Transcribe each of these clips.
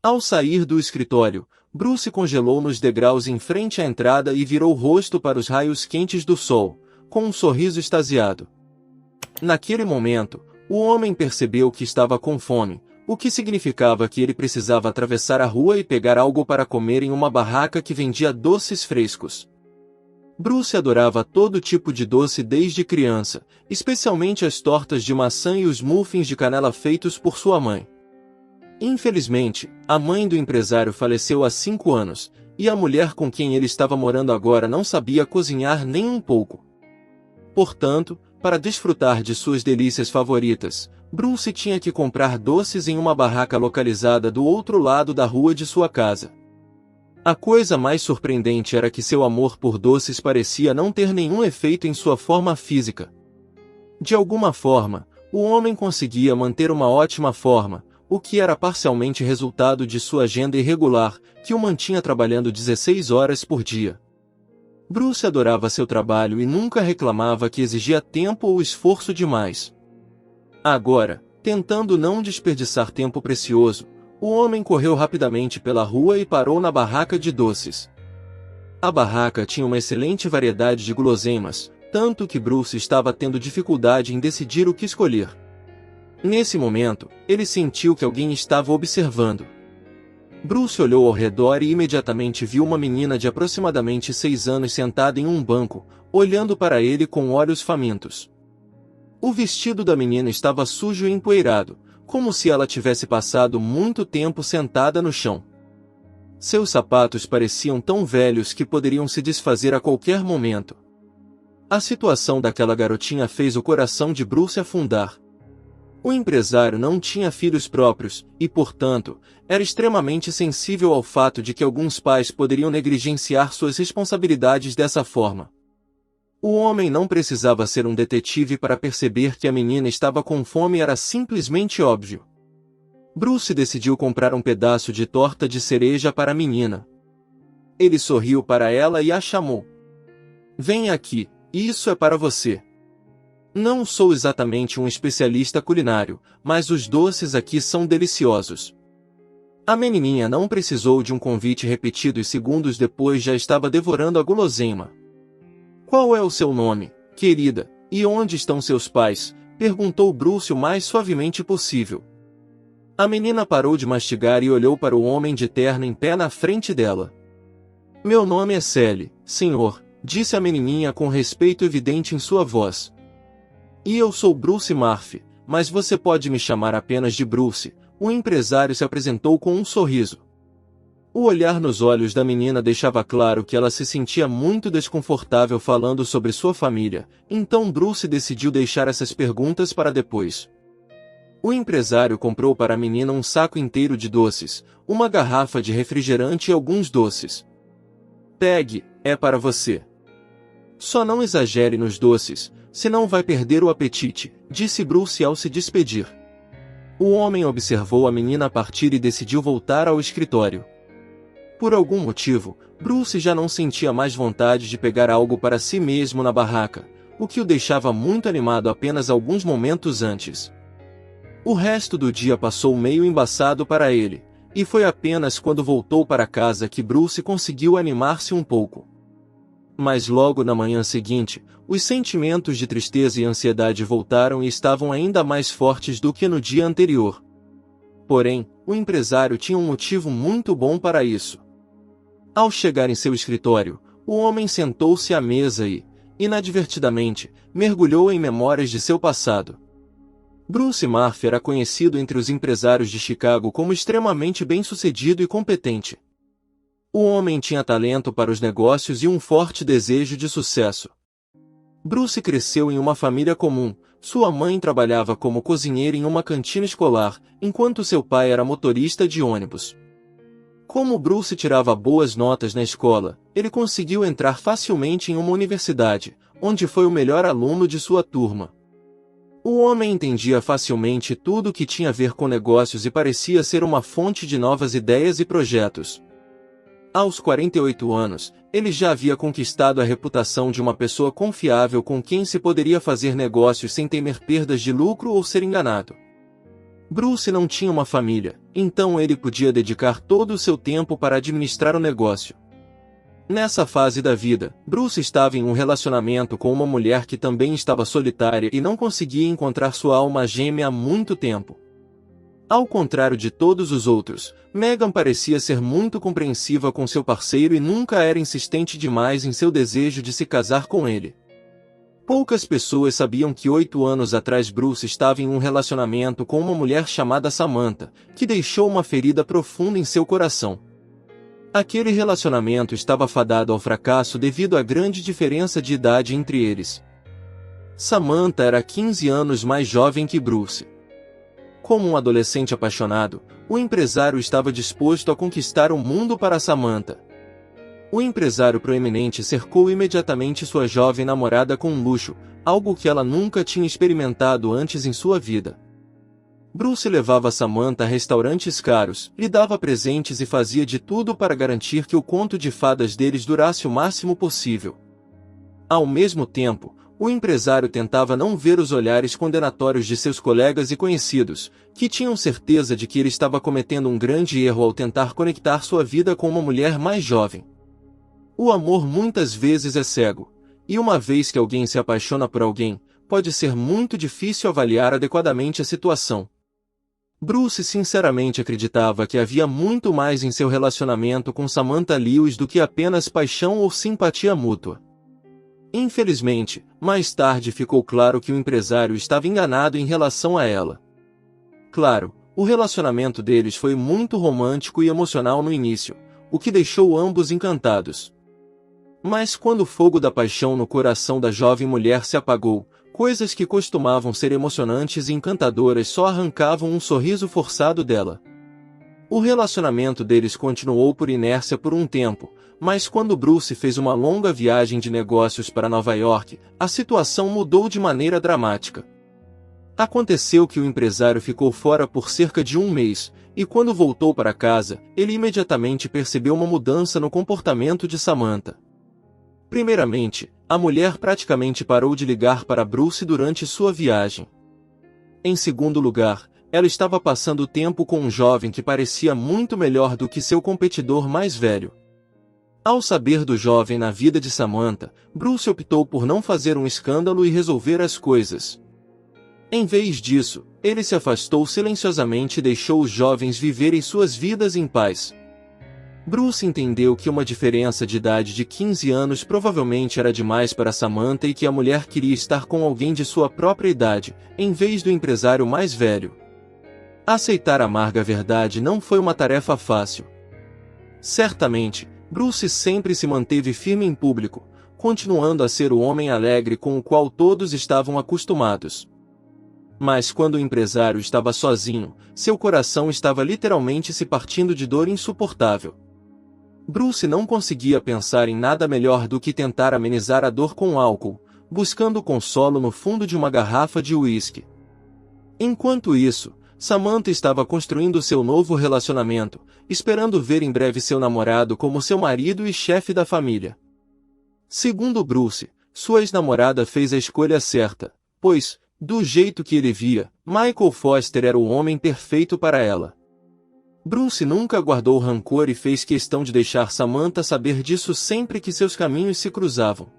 Ao sair do escritório, Bruce congelou nos degraus em frente à entrada e virou o rosto para os raios quentes do sol, com um sorriso extasiado. Naquele momento, o homem percebeu que estava com fome, o que significava que ele precisava atravessar a rua e pegar algo para comer em uma barraca que vendia doces frescos. Bruce adorava todo tipo de doce desde criança, especialmente as tortas de maçã e os muffins de canela feitos por sua mãe. Infelizmente, a mãe do empresário faleceu há 5 anos, e a mulher com quem ele estava morando agora não sabia cozinhar nem um pouco. Portanto, para desfrutar de suas delícias favoritas, Bruce tinha que comprar doces em uma barraca localizada do outro lado da rua de sua casa. A coisa mais surpreendente era que seu amor por doces parecia não ter nenhum efeito em sua forma física. De alguma forma, o homem conseguia manter uma ótima forma, o que era parcialmente resultado de sua agenda irregular, que o mantinha trabalhando 16 horas por dia. Bruce adorava seu trabalho e nunca reclamava que exigia tempo ou esforço demais. Agora, tentando não desperdiçar tempo precioso, o homem correu rapidamente pela rua e parou na barraca de doces. A barraca tinha uma excelente variedade de guloseimas, tanto que Bruce estava tendo dificuldade em decidir o que escolher. Nesse momento, ele sentiu que alguém estava observando. Bruce olhou ao redor e imediatamente viu uma menina de aproximadamente 6 anos sentada em um banco, olhando para ele com olhos famintos. O vestido da menina estava sujo e empoeirado, como se ela tivesse passado muito tempo sentada no chão. Seus sapatos pareciam tão velhos que poderiam se desfazer a qualquer momento. A situação daquela garotinha fez o coração de Bruce afundar. O empresário não tinha filhos próprios, e portanto, era extremamente sensível ao fato de que alguns pais poderiam negligenciar suas responsabilidades dessa forma. O homem não precisava ser um detetive para perceber que a menina estava com fome, era simplesmente óbvio. Bruce decidiu comprar um pedaço de torta de cereja para a menina. Ele sorriu para ela e a chamou. "Venha aqui, isso é para você. Não sou exatamente um especialista culinário, mas os doces aqui são deliciosos." A menininha não precisou de um convite repetido e segundos depois já estava devorando a guloseima. "Qual é o seu nome, querida, e onde estão seus pais?" perguntou Bruce o mais suavemente possível. A menina parou de mastigar e olhou para o homem de terno em pé na frente dela. "Meu nome é Sally, senhor", disse a menininha com respeito evidente em sua voz. "E eu sou Bruce Murphy, mas você pode me chamar apenas de Bruce", o empresário se apresentou com um sorriso. O olhar nos olhos da menina deixava claro que ela se sentia muito desconfortável falando sobre sua família, então Bruce decidiu deixar essas perguntas para depois. O empresário comprou para a menina um saco inteiro de doces, uma garrafa de refrigerante e alguns doces. "Pegue, é para você. Só não exagere nos doces, senão vai perder o apetite", disse Bruce ao se despedir. O homem observou a menina partir e decidiu voltar ao escritório. Por algum motivo, Bruce já não sentia mais vontade de pegar algo para si mesmo na barraca, o que o deixava muito animado apenas alguns momentos antes. O resto do dia passou meio embaçado para ele, e foi apenas quando voltou para casa que Bruce conseguiu animar-se um pouco. Mas logo na manhã seguinte, os sentimentos de tristeza e ansiedade voltaram e estavam ainda mais fortes do que no dia anterior. Porém, o empresário tinha um motivo muito bom para isso. Ao chegar em seu escritório, o homem sentou-se à mesa e, inadvertidamente, mergulhou em memórias de seu passado. Bruce Murphy era conhecido entre os empresários de Chicago como extremamente bem-sucedido e competente. O homem tinha talento para os negócios e um forte desejo de sucesso. Bruce cresceu em uma família comum. Sua mãe trabalhava como cozinheira em uma cantina escolar, enquanto seu pai era motorista de ônibus. Como Bruce tirava boas notas na escola, ele conseguiu entrar facilmente em uma universidade, onde foi o melhor aluno de sua turma. O homem entendia facilmente tudo o que tinha a ver com negócios e parecia ser uma fonte de novas ideias e projetos. Aos 48 anos, ele já havia conquistado a reputação de uma pessoa confiável com quem se poderia fazer negócios sem temer perdas de lucro ou ser enganado. Bruce não tinha uma família, então ele podia dedicar todo o seu tempo para administrar o negócio. Nessa fase da vida, Bruce estava em um relacionamento com uma mulher que também estava solitária e não conseguia encontrar sua alma gêmea há muito tempo. Ao contrário de todos os outros, Megan parecia ser muito compreensiva com seu parceiro e nunca era insistente demais em seu desejo de se casar com ele. Poucas pessoas sabiam que 8 anos atrás Bruce estava em um relacionamento com uma mulher chamada Samantha, que deixou uma ferida profunda em seu coração. Aquele relacionamento estava fadado ao fracasso devido à grande diferença de idade entre eles. Samantha era 15 anos mais jovem que Bruce. Como um adolescente apaixonado, o empresário estava disposto a conquistar o mundo para Samantha. O empresário proeminente cercou imediatamente sua jovem namorada com luxo, algo que ela nunca tinha experimentado antes em sua vida. Bruce levava Samantha a restaurantes caros, lhe dava presentes e fazia de tudo para garantir que o conto de fadas deles durasse o máximo possível. Ao mesmo tempo, o empresário tentava não ver os olhares condenatórios de seus colegas e conhecidos, que tinham certeza de que ele estava cometendo um grande erro ao tentar conectar sua vida com uma mulher mais jovem. O amor muitas vezes é cego, e uma vez que alguém se apaixona por alguém, pode ser muito difícil avaliar adequadamente a situação. Bruce sinceramente acreditava que havia muito mais em seu relacionamento com Samantha Lewis do que apenas paixão ou simpatia mútua. Infelizmente, mais tarde ficou claro que o empresário estava enganado em relação a ela. Claro, o relacionamento deles foi muito romântico e emocional no início, o que deixou ambos encantados. Mas quando o fogo da paixão no coração da jovem mulher se apagou, coisas que costumavam ser emocionantes e encantadoras só arrancavam um sorriso forçado dela. O relacionamento deles continuou por inércia por um tempo, mas quando Bruce fez uma longa viagem de negócios para Nova York, a situação mudou de maneira dramática. Aconteceu que o empresário ficou fora por cerca de um mês, e quando voltou para casa, ele imediatamente percebeu uma mudança no comportamento de Samantha. Primeiramente, a mulher praticamente parou de ligar para Bruce durante sua viagem. Em segundo lugar, ela estava passando tempo com um jovem que parecia muito melhor do que seu competidor mais velho. Ao saber do jovem na vida de Samantha, Bruce optou por não fazer um escândalo e resolver as coisas. Em vez disso, ele se afastou silenciosamente e deixou os jovens viverem suas vidas em paz. Bruce entendeu que uma diferença de idade de 15 anos provavelmente era demais para Samantha e que a mulher queria estar com alguém de sua própria idade, em vez do empresário mais velho. Aceitar a amarga verdade não foi uma tarefa fácil. Certamente, Bruce sempre se manteve firme em público, continuando a ser o homem alegre com o qual todos estavam acostumados. Mas quando o empresário estava sozinho, seu coração estava literalmente se partindo de dor insuportável. Bruce não conseguia pensar em nada melhor do que tentar amenizar a dor com álcool, buscando consolo no fundo de uma garrafa de uísque. Enquanto isso, Samantha estava construindo seu novo relacionamento, esperando ver em breve seu namorado como seu marido e chefe da família. Segundo Bruce, sua ex-namorada fez a escolha certa, pois, do jeito que ele via, Michael Foster era o homem perfeito para ela. Bruce nunca guardou rancor e fez questão de deixar Samantha saber disso sempre que seus caminhos se cruzavam.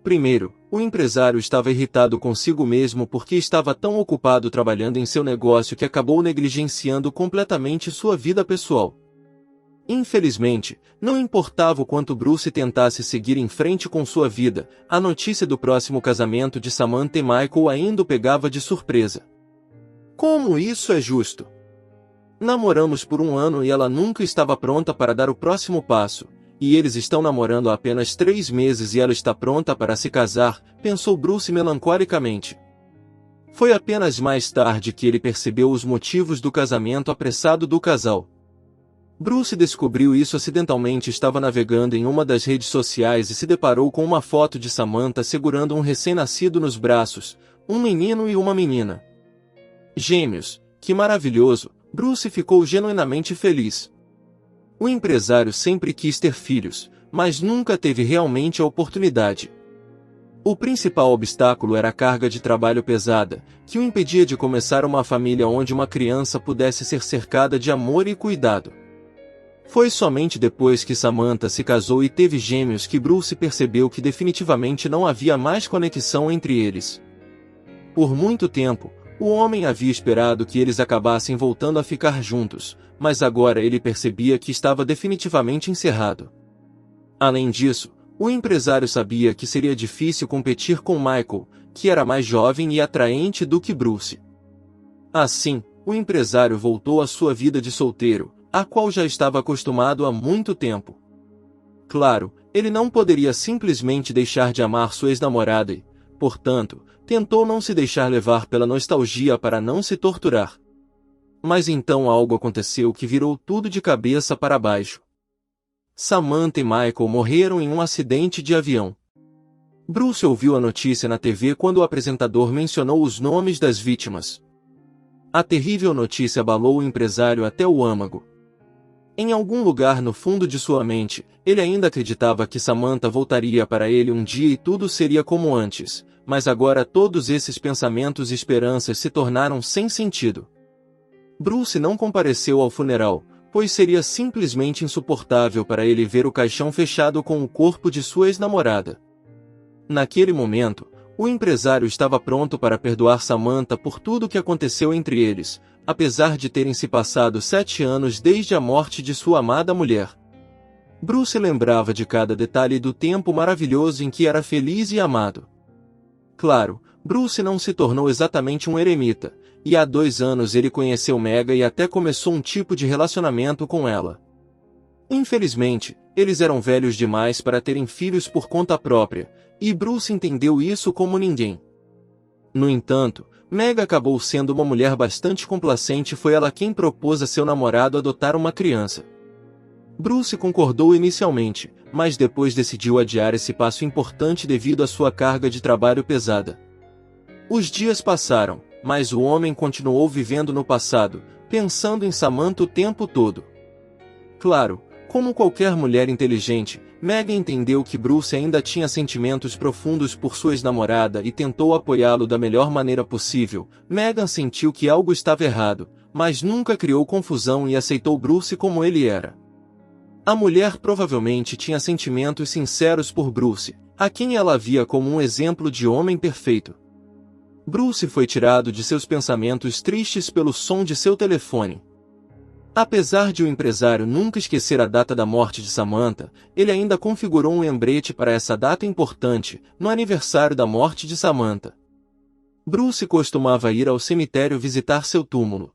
Primeiro, o empresário estava irritado consigo mesmo porque estava tão ocupado trabalhando em seu negócio que acabou negligenciando completamente sua vida pessoal. Infelizmente, não importava o quanto Bruce tentasse seguir em frente com sua vida, a notícia do próximo casamento de Samantha e Michael ainda o pegava de surpresa. Como isso é justo? Namoramos por um ano e ela nunca estava pronta para dar o próximo passo, e eles estão namorando há apenas 3 meses e ela está pronta para se casar, pensou Bruce melancolicamente. Foi apenas mais tarde que ele percebeu os motivos do casamento apressado do casal. Bruce descobriu isso acidentalmente. Estava navegando em uma das redes sociais e se deparou com uma foto de Samantha segurando um recém-nascido nos braços, um menino e uma menina. Gêmeos, que maravilhoso! Bruce ficou genuinamente feliz. O empresário sempre quis ter filhos, mas nunca teve realmente a oportunidade. O principal obstáculo era a carga de trabalho pesada, que o impedia de começar uma família onde uma criança pudesse ser cercada de amor e cuidado. Foi somente depois que Samantha se casou e teve gêmeos que Bruce percebeu que definitivamente não havia mais conexão entre eles. Por muito tempo, o homem havia esperado que eles acabassem voltando a ficar juntos, mas agora ele percebia que estava definitivamente encerrado. Além disso, o empresário sabia que seria difícil competir com Michael, que era mais jovem e atraente do que Bruce. Assim, o empresário voltou à sua vida de solteiro, a qual já estava acostumado há muito tempo. Claro, ele não poderia simplesmente deixar de amar sua ex-namorada e, portanto, tentou não se deixar levar pela nostalgia para não se torturar. Mas então algo aconteceu que virou tudo de cabeça para baixo. Samantha e Michael morreram em um acidente de avião. Bruce ouviu a notícia na TV quando o apresentador mencionou os nomes das vítimas. A terrível notícia abalou o empresário até o âmago. Em algum lugar no fundo de sua mente, ele ainda acreditava que Samantha voltaria para ele um dia e tudo seria como antes, mas agora todos esses pensamentos e esperanças se tornaram sem sentido. Bruce não compareceu ao funeral, pois seria simplesmente insuportável para ele ver o caixão fechado com o corpo de sua ex-namorada. Naquele momento, o empresário estava pronto para perdoar Samantha por tudo o que aconteceu entre eles, apesar de terem se passado 7 anos desde a morte de sua amada mulher. Bruce lembrava de cada detalhe do tempo maravilhoso em que era feliz e amado. Claro, Bruce não se tornou exatamente um eremita, e há 2 anos ele conheceu Mega e até começou um tipo de relacionamento com ela. Infelizmente, eles eram velhos demais para terem filhos por conta própria, e Bruce entendeu isso como ninguém. No entanto, Mega acabou sendo uma mulher bastante complacente e foi ela quem propôs a seu namorado adotar uma criança. Bruce concordou inicialmente, mas depois decidiu adiar esse passo importante devido à sua carga de trabalho pesada. Os dias passaram, mas o homem continuou vivendo no passado, pensando em Samantha o tempo todo. Claro, como qualquer mulher inteligente, Mega entendeu que Bruce ainda tinha sentimentos profundos por sua ex-namorada e tentou apoiá-lo da melhor maneira possível. Megan sentiu que algo estava errado, mas nunca criou confusão e aceitou Bruce como ele era. A mulher provavelmente tinha sentimentos sinceros por Bruce, a quem ela via como um exemplo de homem perfeito. Bruce foi tirado de seus pensamentos tristes pelo som de seu telefone. Apesar de o empresário nunca esquecer a data da morte de Samantha, ele ainda configurou um lembrete para essa data importante, no aniversário da morte de Samantha. Bruce costumava ir ao cemitério visitar seu túmulo.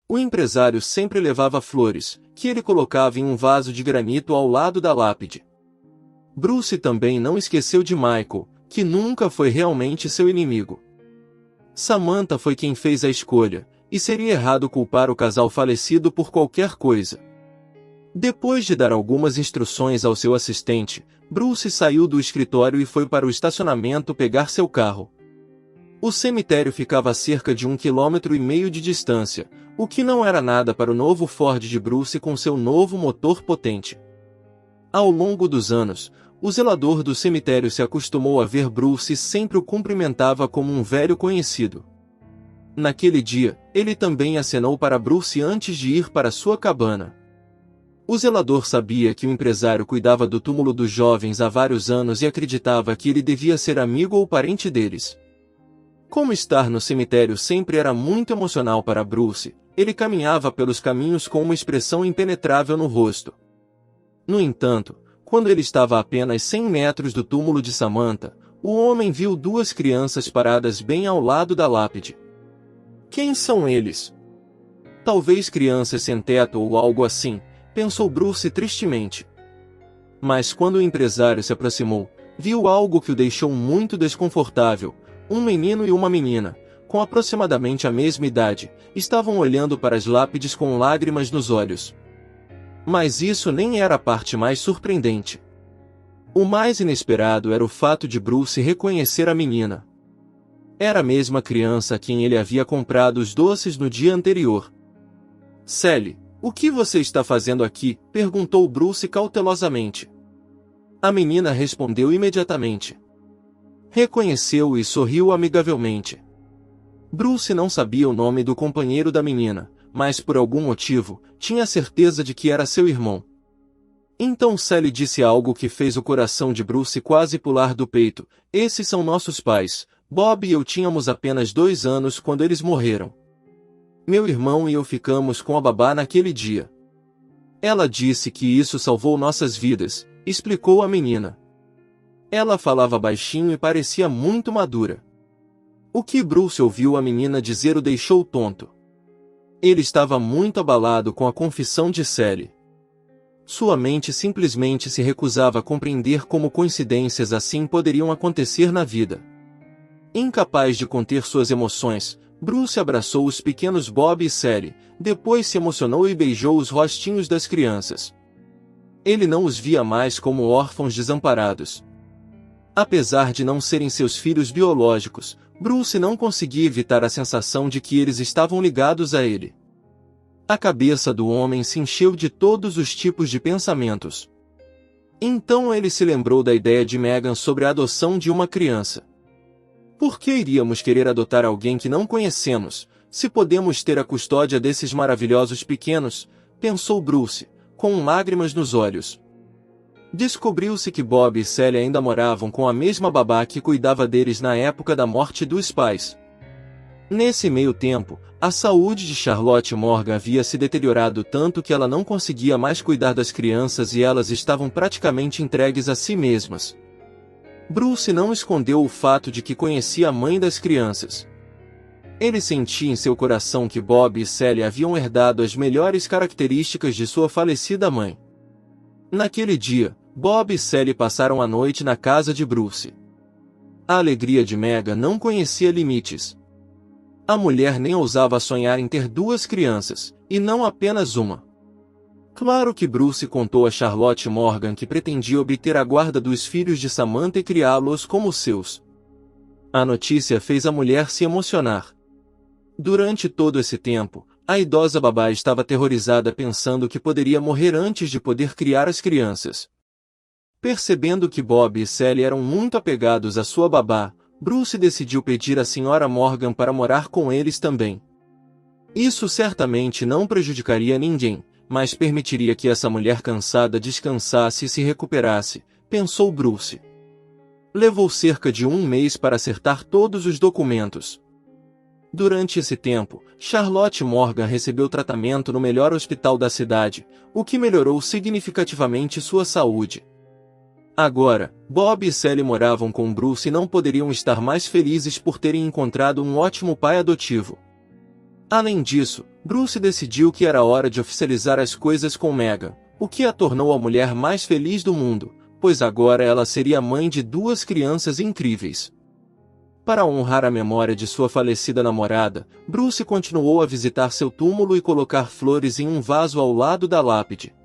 O empresário sempre levava flores, que ele colocava em um vaso de granito ao lado da lápide. Bruce também não esqueceu de Michael, que nunca foi realmente seu inimigo. Samantha foi quem fez a escolha, e seria errado culpar o casal falecido por qualquer coisa. Depois de dar algumas instruções ao seu assistente, Bruce saiu do escritório e foi para o estacionamento pegar seu carro. O cemitério ficava a cerca de 1,5 km de distância, o que não era nada para o novo Ford de Bruce com seu novo motor potente. Ao longo dos anos, o zelador do cemitério se acostumou a ver Bruce e sempre o cumprimentava como um velho conhecido. Naquele dia, ele também acenou para Bruce antes de ir para sua cabana. O zelador sabia que o empresário cuidava do túmulo dos jovens há vários anos e acreditava que ele devia ser amigo ou parente deles. Como estar no cemitério sempre era muito emocional para Bruce, ele caminhava pelos caminhos com uma expressão impenetrável no rosto. No entanto, quando ele estava a apenas 100 metros do túmulo de Samantha, o homem viu 2 crianças paradas bem ao lado da lápide. Quem são eles? Talvez crianças sem teto ou algo assim, pensou Bruce tristemente. Mas quando o empresário se aproximou, viu algo que o deixou muito desconfortável. Um menino e uma menina, com aproximadamente a mesma idade, estavam olhando para as lápides com lágrimas nos olhos. Mas isso nem era a parte mais surpreendente. O mais inesperado era o fato de Bruce reconhecer a menina. Era a mesma criança a quem ele havia comprado os doces no dia anterior. Sally, O que você está fazendo aqui? Perguntou Bruce cautelosamente. A menina respondeu imediatamente. Reconheceu-o e sorriu amigavelmente. Bruce não sabia o nome do companheiro da menina, mas por algum motivo, tinha certeza de que era seu irmão. Então Sally disse algo que fez o coração de Bruce quase pular do peito. Esses são nossos pais. Bob e eu tínhamos apenas 2 anos quando eles morreram. Meu irmão e eu ficamos com a babá naquele dia. Ela disse que isso salvou nossas vidas, explicou a menina. Ela falava baixinho e parecia muito madura. O que Bruce ouviu a menina dizer o deixou tonto. Ele estava muito abalado com a confissão de Sally. Sua mente simplesmente se recusava a compreender como coincidências assim poderiam acontecer na vida. Incapaz de conter suas emoções, Bruce abraçou os pequenos Bob e Sally, depois se emocionou e beijou os rostinhos das crianças. Ele não os via mais como órfãos desamparados. Apesar de não serem seus filhos biológicos, Bruce não conseguia evitar a sensação de que eles estavam ligados a ele. A cabeça do homem se encheu de todos os tipos de pensamentos. Então ele se lembrou da ideia de Megan sobre a adoção de uma criança. Por que iríamos querer adotar alguém que não conhecemos, se podemos ter a custódia desses maravilhosos pequenos? Pensou Bruce, com lágrimas nos olhos. Descobriu-se que Bob e Sally ainda moravam com a mesma babá que cuidava deles na época da morte dos pais. Nesse meio tempo, a saúde de Charlotte Morgan havia se deteriorado tanto que ela não conseguia mais cuidar das crianças e elas estavam praticamente entregues a si mesmas. Bruce não escondeu o fato de que conhecia a mãe das crianças. Ele sentia em seu coração que Bob e Sally haviam herdado as melhores características de sua falecida mãe. Naquele dia, Bob e Sally passaram a noite na casa de Bruce. A alegria de Megan não conhecia limites. A mulher nem ousava sonhar em ter 2 crianças, e não apenas uma. Claro que Bruce contou a Charlotte Morgan que pretendia obter a guarda dos filhos de Samantha e criá-los como seus. A notícia fez a mulher se emocionar. Durante todo esse tempo, a idosa babá estava aterrorizada pensando que poderia morrer antes de poder criar as crianças. Percebendo que Bob e Sally eram muito apegados à sua babá, Bruce decidiu pedir à Sra. Morgan para morar com eles também. Isso certamente não prejudicaria ninguém, mas permitiria que essa mulher cansada descansasse e se recuperasse, pensou Bruce. Levou cerca de 1 mês para acertar todos os documentos. Durante esse tempo, Charlotte Morgan recebeu tratamento no melhor hospital da cidade, o que melhorou significativamente sua saúde. Agora, Bob e Sally moravam com Bruce e não poderiam estar mais felizes por terem encontrado um ótimo pai adotivo. Além disso, Bruce decidiu que era hora de oficializar as coisas com Megan, o que a tornou a mulher mais feliz do mundo, pois agora ela seria mãe de 2 crianças incríveis. Para honrar a memória de sua falecida namorada, Bruce continuou a visitar seu túmulo e colocar flores em um vaso ao lado da lápide.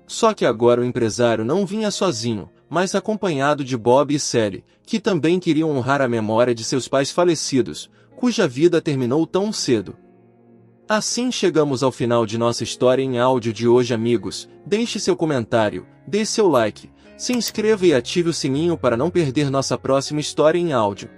Só que agora o empresário não vinha sozinho, mas acompanhado de Bob e Sally, que também queriam honrar a memória de seus pais falecidos, cuja vida terminou tão cedo. Assim chegamos ao final de nossa história em áudio de hoje, amigos. Deixe seu comentário, dê seu like, se inscreva e ative o sininho para não perder nossa próxima história em áudio.